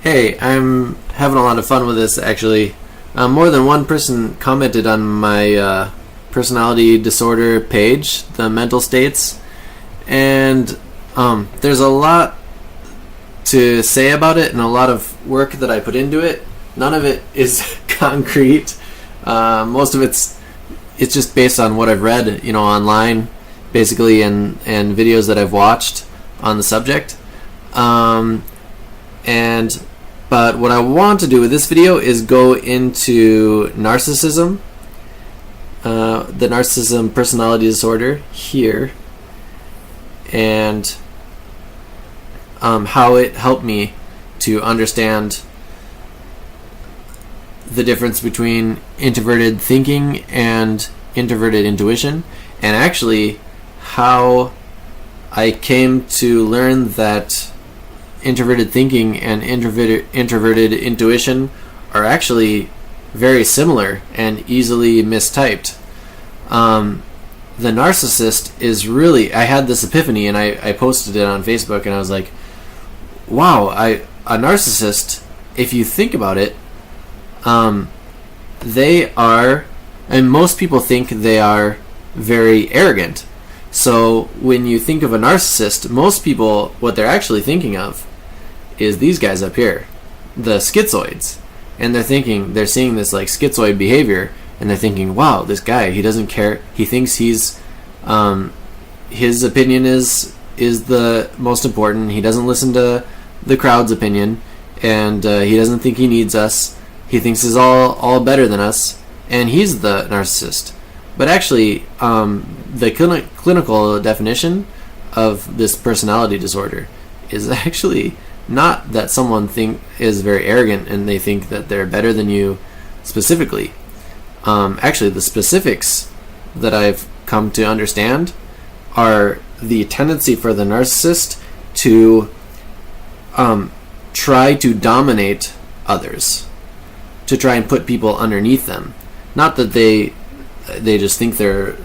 Hey, I'm having a lot of fun with this, actually. More than one person commented on my personality disorder page, the mental states, and there's a lot to say about it and a lot of work that I put into it. None of it is concrete. Most of it's just based on what I've read, online, basically, and videos that I've watched on the subject. But what I want to do with this video is go into narcissism, the narcissism personality disorder here, and how it helped me to understand the difference between introverted thinking and introverted intuition, and actually how I came to learn that introverted thinking and introverted intuition are actually very similar and easily mistyped. The narcissist is really, I had this epiphany, and I posted it on Facebook, and I was like, wow, a narcissist, if you think about it, they are, and most people think they are very arrogant. So when you think of a narcissist, most people, what they're actually thinking of is these guys up here, the schizoids. And they're seeing this like schizoid behavior, and they're thinking, wow, this guy, he doesn't care. He thinks he's, his opinion is the most important. He doesn't listen to the crowd's opinion, and he doesn't think he needs us. He thinks he's all better than us, and he's the narcissist. But actually, the clinical definition of this personality disorder is actually not that someone is very arrogant and they think that they're better than you specifically. Actually, the specifics that I've come to understand are the tendency for the narcissist to try to dominate others, to try and put people underneath them. Not that they just think they're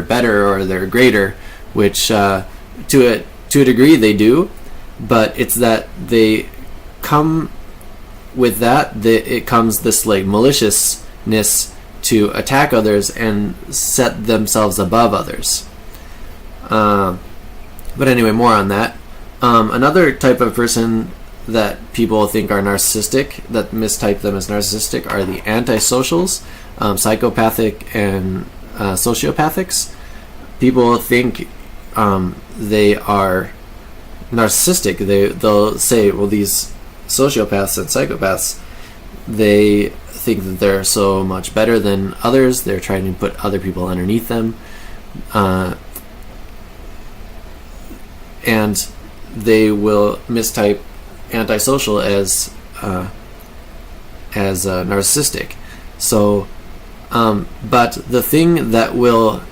better or they're greater, which to a degree they do, but it's that they come with that it comes this like maliciousness to attack others and set themselves above others. But anyway, more on that. Another type of person that people think are narcissistic, that mistype them as narcissistic, are the antisocials, psychopathic and sociopathics. People think they are narcissistic. They'll say, well, these sociopaths and psychopaths, they think that they're so much better than others. They're trying to put other people underneath them, and they will mistype antisocial as narcissistic. So, but the thing that will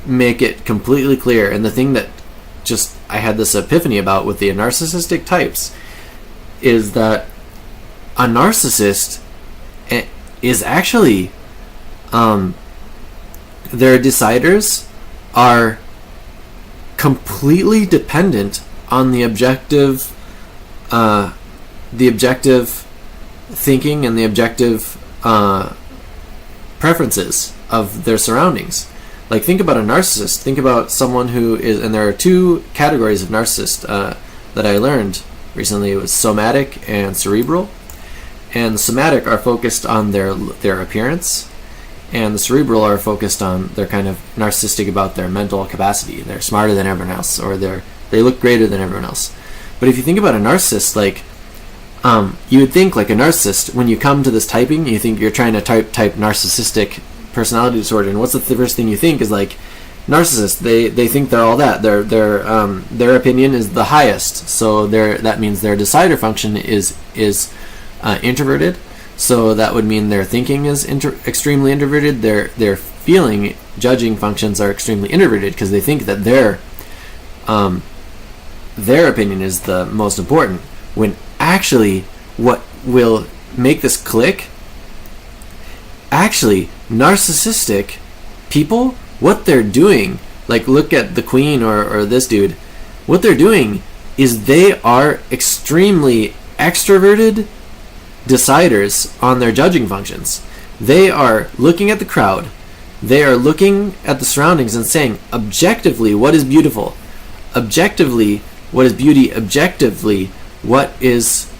make it completely clear, and the thing that just I had this epiphany about with the narcissistic types, is that a narcissist is actually their deciders are completely dependent on the objective thinking and the objective preferences of their surroundings. Like, think about a narcissist. Think about someone who is, and there are two categories of narcissist that I learned recently. It was somatic and cerebral. And the somatic are focused on their appearance, and the cerebral are focused on, they're kind of narcissistic about their mental capacity. They're smarter than everyone else, or they look greater than everyone else. But if you think about a narcissist, like, you would think like a narcissist, when you come to this typing, you think you're trying to type narcissistic personality disorder, and what's the first thing you think is like, narcissists, they think they're all that. Their opinion is the highest, so that means their decider function is introverted. So that would mean their thinking is extremely introverted. Their feeling, judging functions are extremely introverted, because they think that their opinion is the most important. When actually, what will make this click? Actually, narcissistic people, what they're doing, like look at the queen or this dude, what they're doing is they are extremely extroverted deciders on their judging functions. They are looking at the crowd. They are looking at the surroundings and saying, objectively, what is beautiful? Objectively, what is beauty? Objectively, what is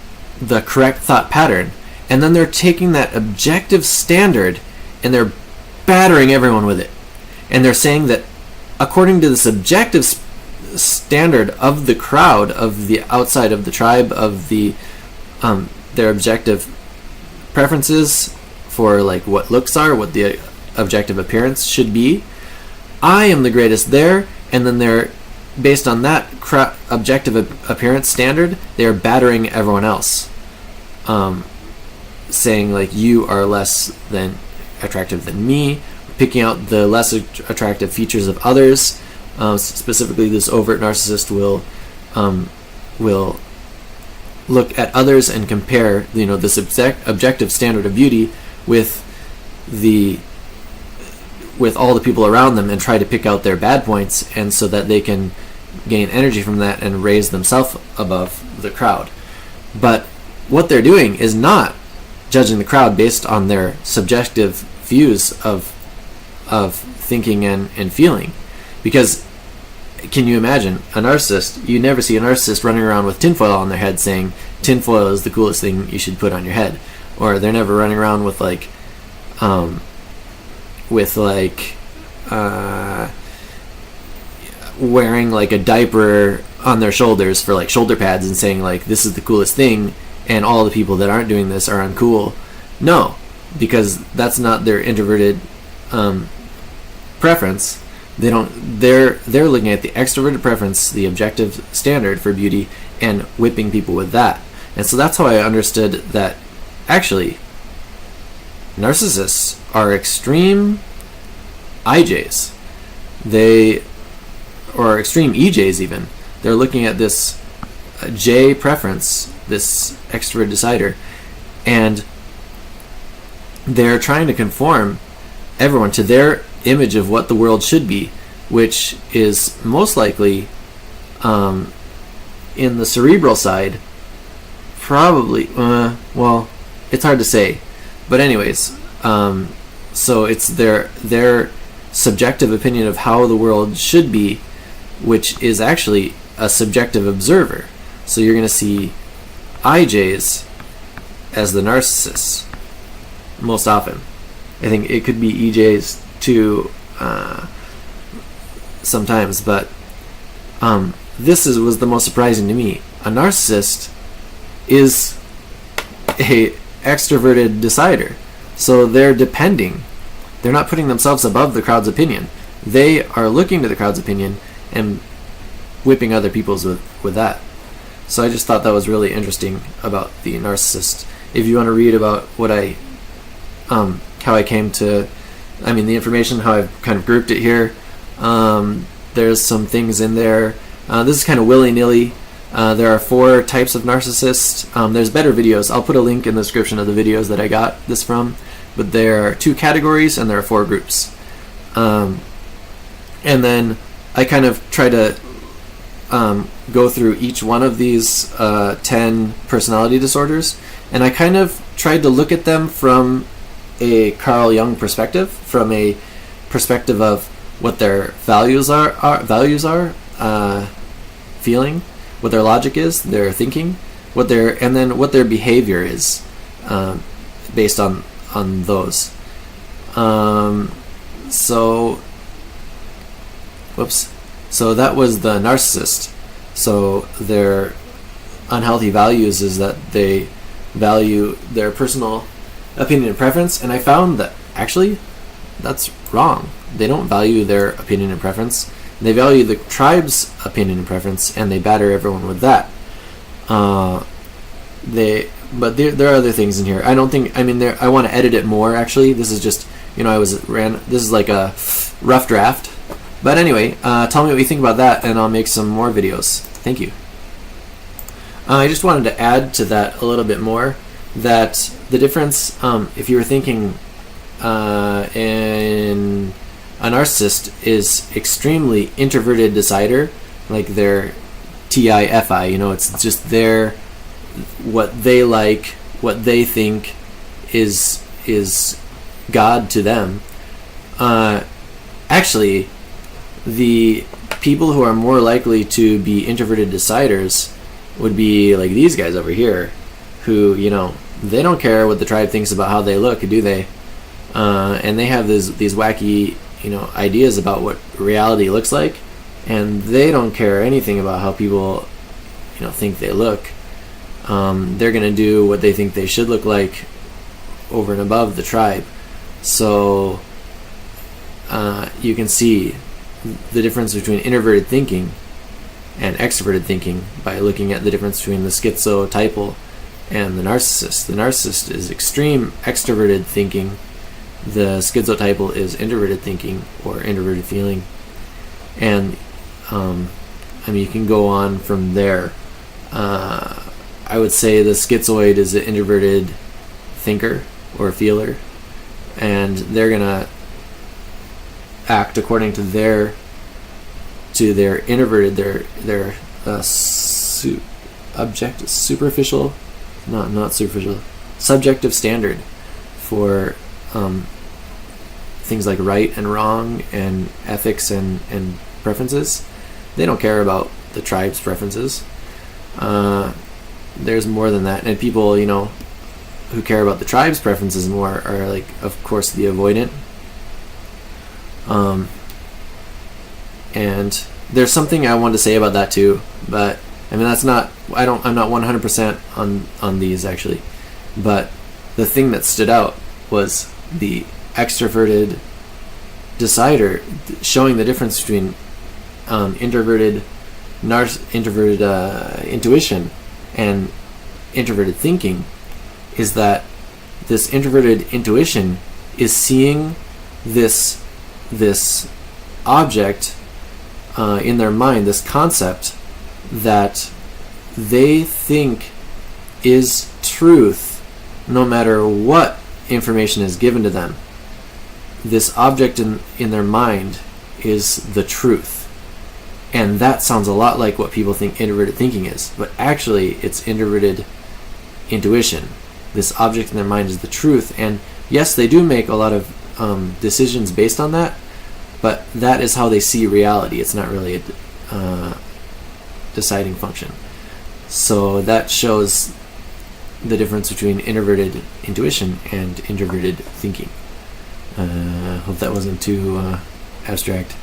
the correct thought pattern? And then they're taking that objective standard and they're battering everyone with it. And they're saying that according to this objective standard of the crowd, of the outside of the tribe, of the their objective preferences for like what looks are, what the objective appearance should be, I am the greatest there. And then they're, based on that objective appearance standard, they're battering everyone else, saying like, you are less than attractive than me, picking out the less attractive features of others. Specifically, this overt narcissist will look at others and compare, this objective standard of beauty with all the people around them and try to pick out their bad points, and so that they can gain energy from that and raise themselves above the crowd. But what they're doing is not judging the crowd based on their subjective views of thinking and feeling. Because can you imagine a narcissist? You never see a narcissist running around with tinfoil on their head saying tinfoil is the coolest thing you should put on your head. Or they're never running around with wearing like a diaper on their shoulders for like shoulder pads and saying like, this is the coolest thing and all the people that aren't doing this are uncool. No, because that's not their introverted preference. They're looking at the extroverted preference, the objective standard for beauty, and whipping people with that. And so that's how I understood that actually narcissists are extreme IJs. Or extreme EJs even. They're looking at this J preference, this extrovert decider, and they're trying to conform everyone to their image of what the world should be, which is most likely in the cerebral side, probably, well, it's hard to say, but anyways, so it's their subjective opinion of how the world should be, which is actually a subjective observer. So you're going to see IJs as the narcissists most often. I think it could be EJs too sometimes, but this was the most surprising to me. A narcissist is a extroverted decider, so they're depending. They're not putting themselves above the crowd's opinion. They are looking to the crowd's opinion and whipping other people's with that. So I just thought that was really interesting about the narcissist. If you want to read about what how I came to, the information, how I've kind of grouped it here, there's some things in there. This is kind of willy-nilly. There are 4 types of narcissists. There's better videos. I'll put a link in the description of the videos that I got this from. But there are 2 categories and there are 4 groups. And then I kind of try to go through each one of these 10 personality disorders, and I kind of tried to look at them from a Carl Jung perspective, from a perspective of what their values are, feeling, what their logic is, their thinking, and then what their behavior is, based on those. So that was the narcissist. So their unhealthy values is that they value their personal opinion and preference, and I found that actually that's wrong. They don't value their opinion and preference. They value the tribe's opinion and preference, and they batter everyone with that. But there are other things in here. I don't think. I want to edit it more. Actually, this is just this is like a rough draft. But anyway, tell me what you think about that, and I'll make some more videos. Thank you. I just wanted to add to that a little bit more, that the difference, if you were thinking in a narcissist is extremely introverted decider, like their TIFI, it's just their what they like, what they think is God to them. Actually, the people who are more likely to be introverted deciders would be like these guys over here, who, they don't care what the tribe thinks about how they look, do they? And they have these wacky, ideas about what reality looks like, and they don't care anything about how people, think they look. They're going to do what they think they should look like over and above the tribe. So you can see the difference between introverted thinking and extroverted thinking by looking at the difference between the schizotypal and the narcissist. The narcissist is extreme extroverted thinking. The schizotypal is introverted thinking or introverted feeling. And you can go on from there. I would say the schizoid is an introverted thinker or feeler, and they're gonna act according to their introverted, their subjective standard for things like right and wrong and ethics and preferences. They don't care about the tribe's preferences. There's more than that, and people who care about the tribe's preferences more are, like, of course, the avoidant. And there's something I wanted to say about that too, but I'm not 100% on these actually, but the thing that stood out was the extroverted decider, showing the difference between introverted intuition and introverted thinking, is that this introverted intuition is seeing this object in their mind, this concept that they think is truth no matter what information is given to them. This object in their mind is the truth. And that sounds a lot like what people think introverted thinking is, but actually it's introverted intuition. This object in their mind is the truth, and yes, they do make a lot of decisions based on that, but that is how they see reality. It's not really a deciding function. So that shows the difference between introverted intuition and introverted thinking. Hope that wasn't too abstract.